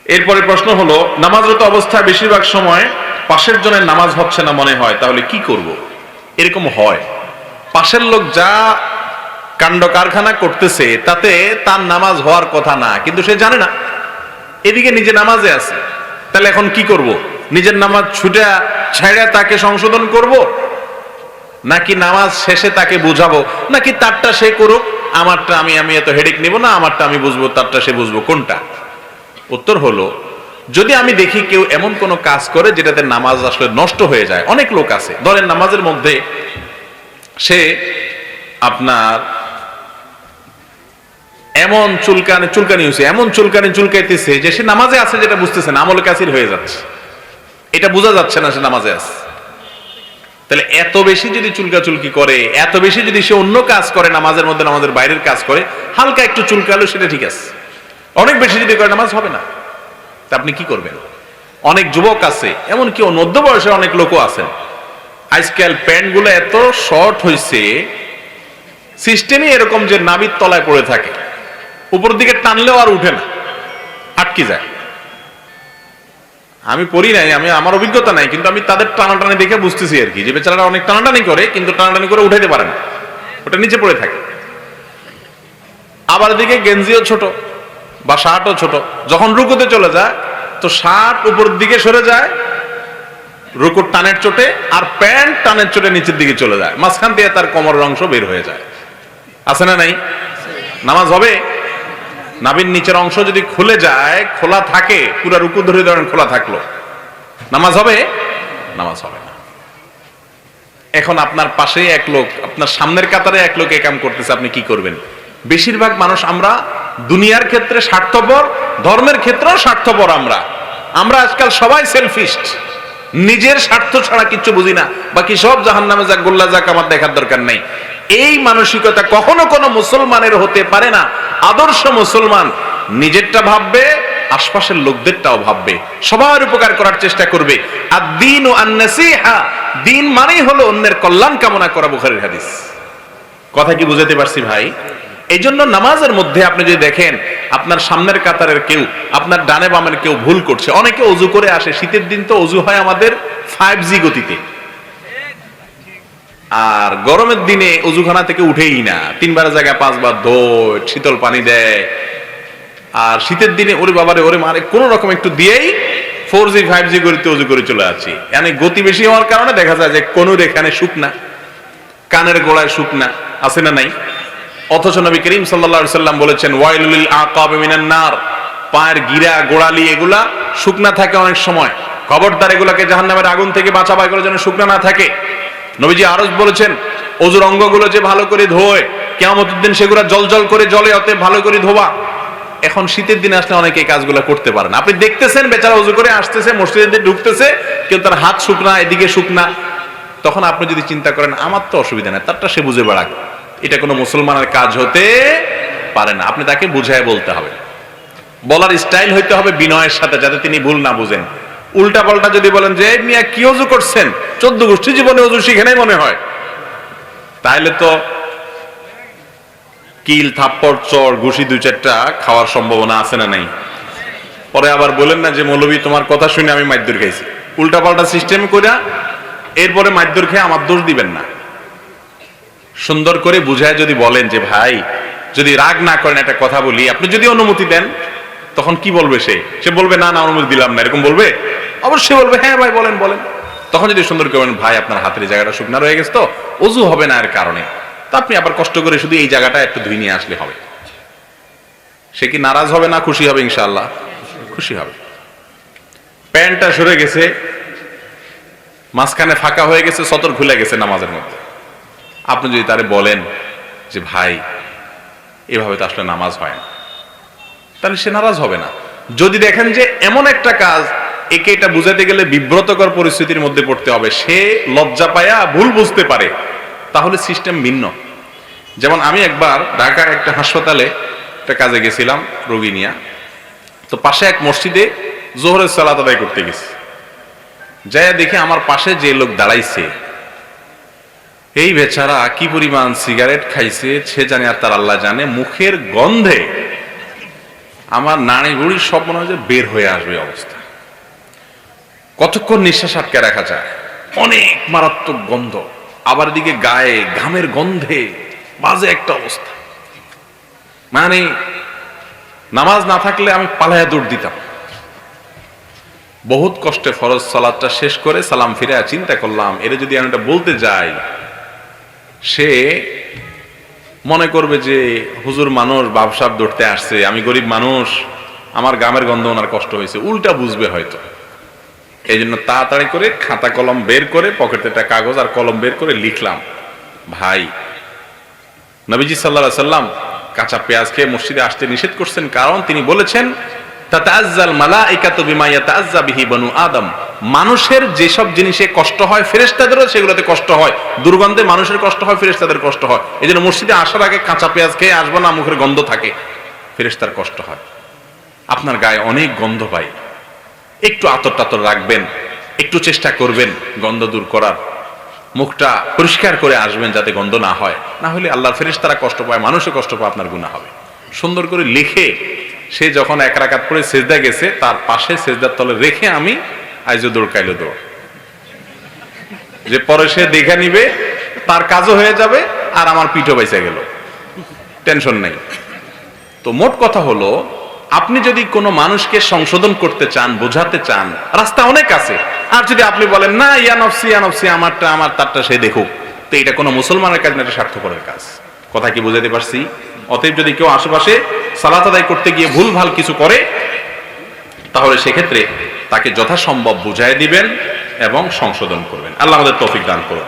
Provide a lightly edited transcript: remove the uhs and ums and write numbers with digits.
এরপরে প্রশ্ন হলো, নামাজরত অবস্থায় বেশিরভাগ সময় পাশের জনের নামাজ হচ্ছে না মনে হয়, তাহলে কি করব? এরকম হয়, পাশের লোক যা কাণ্ড কারখানা করতেছে তাতে তার নামাজ হওয়ার কথা না, কিন্তু সে জানে না, এদিকে নিজে নামাজে আছে। তাহলে এখন কি করব? নিজের নামাজ ছুটা ছাইড়া তাকে সংশোধন করব, নাকি নামাজ শেষে তাকে বুঝাবো, নাকি তারটা সে করুক, আমারটা আমি এত হেডেক নিব না, আমারটা আমি বুঝবো, তারটা সে বুঝবো, কোনটা? উত্তর হলো, যদি আমি দেখি কেউ এমন কোন কাজ করে যেটাতে নামাজ আসলে নষ্ট হয়ে যায়, অনেক লোক আছে, ধরেন নামাজের মধ্যে সে আপনার এমন চুলকানি হয়েছে, এমন চুলকাইতেছে যে সে নামাজে আছে যেটা বুঝতেছে না, আমলে কাসির হয়ে যাচ্ছে, এটা বোঝা যাচ্ছে না সে নামাজে আছে। তাহলে এত বেশি যদি চুলকাচুলকি করে, এত বেশি যদি সে অন্য কাজ করে, নামাজের মধ্যে নামাজের বাইরের কাজ করে, হালকা একটু চুলকালো সেটা ঠিক আছে, অনেক বেশি যদি করে নামাজ হবে না। তা আপনি কি করবেন? অনেক যুবক আছে, এমনকি মধ্য বয়সের অনেক লোকও আছেন, আজকাল প্যান্ট গুলো এত শর্ট হয়েছে, সিস্টেমই এরকম যে নাভির তলায় পড়ে থাকে, উপর দিকে টানলেও আর উঠে না, আটকে যায়। আমি পড়ি নাই, আমার অভিজ্ঞতা নাই, কিন্তু আমি তাদের টানাটানি দেখে বুঝতেছি আর কি, যে বেচারারা অনেক টানাটানি করে, কিন্তু টানাটানি করে উঠাইতে পারে না, ওটা নিচে পড়ে থাকে। আবার দিকে গেঞ্জিও ছোট বা শার্টও ছোট, যখন রুকুতে চলে যায় তো শার্ট উপর দিকে সরে যায় রুকুর টানের চোটে, আর প্যান্ট টানের চোটে নিচের দিকে চলে যায়, মাঝখান দিয়ে তার কোমরের অংশ বের হয়ে যায়। আছে না নাই? নামাজ হবে? নাভির নিচের অংশ যদি খুলে যায়, খোলা থাকে, পুরা রুকু ধরে ধরেন খোলা থাকলো, নামাজ হবে? নামাজ হবে না। এখন আপনার পাশে এক লোক, আপনার সামনের কাতারে এক লোক এই কাম করতেছে, আপনি কি করবেন? বেশিরভাগ মানুষ আমরা দুনিয়ার ক্ষেত্রে স্বার্থপর, ধর্মের ক্ষেত্রেও স্বার্থপর। আমরা আজকাল সবাই সেলফিস্ট, নিজের স্বার্থ ছাড়া কিচ্ছু বুঝি না, বাকি সব জাহান্নামে যাক, গোল্লা যাক, আমার দেখার দরকার নাই। এই মানসিকতা কখনো কোনো মুসলমানের হতে পারে না। আদর্শ মুসলমান নিজেরটা ভাববে, আশপাশের লোকদেরটাও ভাববে, সবার উপকার করার চেষ্টা করবে। আদ-দীন আন-নাসীহা, দিন মানেই হলো অন্যের কল্যাণ কামনা করা, বুখারীর হাদিস। কথা কি বুঝাতে পারছি ভাই? এই জন্য নামাজের মধ্যে আপনি যদি দেখেন আপনার সামনের কাতারের কেউ, আপনার ডানে বামের কেউ ভুল করছে, অনেকে অজু করে আসে, শীতের দিন তো অজু হয় আমাদের 5G গতিতে, আর গরমের দিনে অজুখানা থেকে উঠেই না, 3 বার জায়গায় 5 বার ধোয়, শীতল পানি দেয়। আর শীতের দিনে ওরে বাবারে ওরে মারে, কোন রকম একটু দিয়েই 4G 5G গতিতে অজু করে চলে আসছি। মানে গতি বেশি হওয়ার কারণে দেখা যায় যে কোনুর এখানে শুকনা, কানের গোড়ায় শুকনা, আছে না নাই? অথচ নবী করিম সাল্লাল্লাহু আলাইহি সাল্লাম বলেছেন, ওয়াইলুল লিল আকাবি মিনান নার, পায়ের গিরা গোড়ালি এগুলা শুকনা থাকে অনেক সময়, খবরদার এগুলাকে জাহান্নামের আগুন থেকে বাঁচাবা, এগুলো যেন শুকনা না থাকে। নবীজি আরো বলেছেন, অজুর অঙ্গগুলো যে ভালো করে ধোয়, কিয়ামতের দিন সেগুলো জলজল করে জ্বলে, অতএব ভালো করে ধোবা। এখন শীতের দিনে আসলে অনেকে এই কাজগুলো করতে পারে না। আপনি দেখতেছেন বেচারা অজু করে আসতেছে, মসজিদে ঢুকতেছে, কিন্তু তার হাত শুকনা, এদিকে শুকনা। তখন আপনি যদি চিন্তা করেন আমার তো অসুবিধা নেই, তারটা সে বুঝে বেড়াক, এটা কোনো মুসলমানের কাজ হতে পারে না। আপনি তাকে বুঝায় বলতে হবে, বলার স্টাইল হইতে হবে বিনয়ের সাথে, যাতে তিনি ভুল না বুঝেন। উল্টা পাল্টা যদি বলেন যে মিয়া কি অজু করছেন, 14 গোষ্ঠী জীবনে অজু শিখে নাই মনে হয়, তাহলে তো কিল থাপ্পড় চড় ঘুষি 2-4টা খাওয়ার সম্ভাবনা আছে না নাই? পরে আবার বলেন না যে মৌলবী তোমার কথা শুনে আমি মাইদ্দুর খাইছি, উল্টা পাল্টা সিস্টেম করে এরপরে মাইদ্দুর খেয়ে আমার দোষ দিবেন না। সুন্দর করে বুঝায় যদি বলেন যে ভাই যদি রাগ না করেন একটা কথা বলি, আপনি যদি অনুমতি দেন, তখন কি বলবে সে বলবে না অনুমতি দিলাম না, এরকম বলবে? অবশ্যই বলবে হ্যাঁ ভাই বলেন বলেন। তখন যদি সুন্দর করে বলেন, ভাই আপনার হাতের জায়গাটা শুকনা রয়ে গেছে তো, অজু হবে না এর কারণে, তা আপনি আবার কষ্ট করে শুধু এই জায়গাটা একটু ধুয়ে নিয়ে আসলে হবে। সে কি নারাজ হবে না খুশি হবে? ইনশাআল্লাহ খুশি হবে। প্যান্টটা সরে গেছে, মাঝখানে ফাঁকা হয়ে গেছে, সতর খুলে গেছে নামাজের মধ্যে, আপনি যদি তারে বলেন যে ভাই এভাবে তো আসলে নামাজ হয় না, তাহলে সে নারাজ হবে না। যদি দেখেন যে এমন একটা কাজ, একে এটা বুঝাতে গেলে বিব্রতকর পরিস্থিতির মধ্যে পড়তে হবে, সে লজ্জা পায়া ভুল বুঝতে পারে, তাহলে সিস্টেম ভিন্ন। যেমন আমি একবার ঢাকার একটা হাসপাতালে একটা কাজে গেছিলাম রোগী নিয়ে, তো পাশে এক মসজিদে জোহরের সালাত আদায় করতে গেছি, যাইয়া দেখি আমার পাশে যে লোক দাঁড়াইছে, এই বেচারা কি পরিমাণ সিগারেট খাইছে সে জানে আর তার আল্লাহ জানে, মুখের গন্ধে আমার নাড়ি বুড়ি সব মনে হয় যে বের হয়ে আসবে অবস্থা। কতক্ষণ নিঃশ্বাস আটকে রাখা যায়, অনেক মারাত্মক গন্ধ, আবার দিকে গায়ে ঘামের গন্ধে বাজে একটা অবস্থা। মানে নামাজ না থাকলে আমি পালায়া দৌড় দিতাম। বহুত কষ্টে ফরজ সালাতটা শেষ করে সালাম ফিরে চিন্তা করলাম, এরে যদি আমি এটা বলতে যাই, সে মনে করবে যে হুজুর মানুষ বাপসাপ দৌড়তে আসছে, আমি গরিব মানুষ, আমার গামের গন্ধ ওনার কষ্ট হয়েছে, উল্টা বুঝবে হয়তো। এই জন্য তাড়াতাড়ি করে খাতা কলম বের করে, পকেটে একটা কাগজ আর কলম বের করে লিখলাম, ভাই নবীজি সাল্লাল্লাহু আলাইহি সাল্লাম কাঁচা পেঁয়াজ খেয়ে মসজিদে আসতে নিষেধ করছেন, কারণ তিনি বলেছেন তাতাআজ্জাল মালাইকাতু বিমা ইয়াতাআজ্জা বিহি বনু আদম, মানুষের যেসব জিনিসে কষ্ট হয় ফেরেশতাদেরও সেগুলোতে কষ্ট হয়, দুর্গন্ধে মানুষের কষ্ট হয়, ফেরেশতাদের কষ্ট হয়। এই জন্য মসজিদে আসার আগে কাঁচা পেঁয়াজ খেয়ে আসবো না, মুখের গন্ধ থাকে, ফেরেশতার কষ্ট হয়। আপনার গায়ে অনেক গন্ধ পাই, একটু আতর টাতর রাখবেন, একটু চেষ্টা করবেন গন্ধ দূর করার, মুখটা পরিষ্কার করে আসবেন যাতে গন্ধ না হয়, না হলে আল্লাহর ফেরেশতারা কষ্ট পায়, মানুষও কষ্ট পায়, আপনার গুনাহ হবে। সুন্দর করে লিখে সে যখন এক রাকাত পরে সেজদা গেছে, তার পাশে সেজদার তলে রেখে আমি আইজো দৌড় কাইলো দৌড়, যে পরে সে দেখে নিবে, তার কাজও হয়ে যাবে আর আমার পিঠও বাইসা গেল, টেনশন নেই। তো মোট কথা হলো, আপনি যদি কোনো মানুষকে সংশোধন করতে চান, বোঝাতে চান, রাস্তা অনেক আছে। আর যদি আপনি বলেন না ইয়া নফসি আমারটা আমার তারটা সে দেখুক, তো এটা কোনো মুসলমানের কাজ না, এটা স্বার্থপরের কাজ। কথা কি বুঝাতে পারছি? অতএব যদি কেউ আশেপাশে সালাত আদায় করতে গিয়ে ভুলভাল কিছু করে, তাহলে সেক্ষেত্রে তাকে যথাসম্ভব বুঝাই দিবেন এবং সংশোধন করবেন। আল্লাহ আমাদের তৌফিক দান করুন।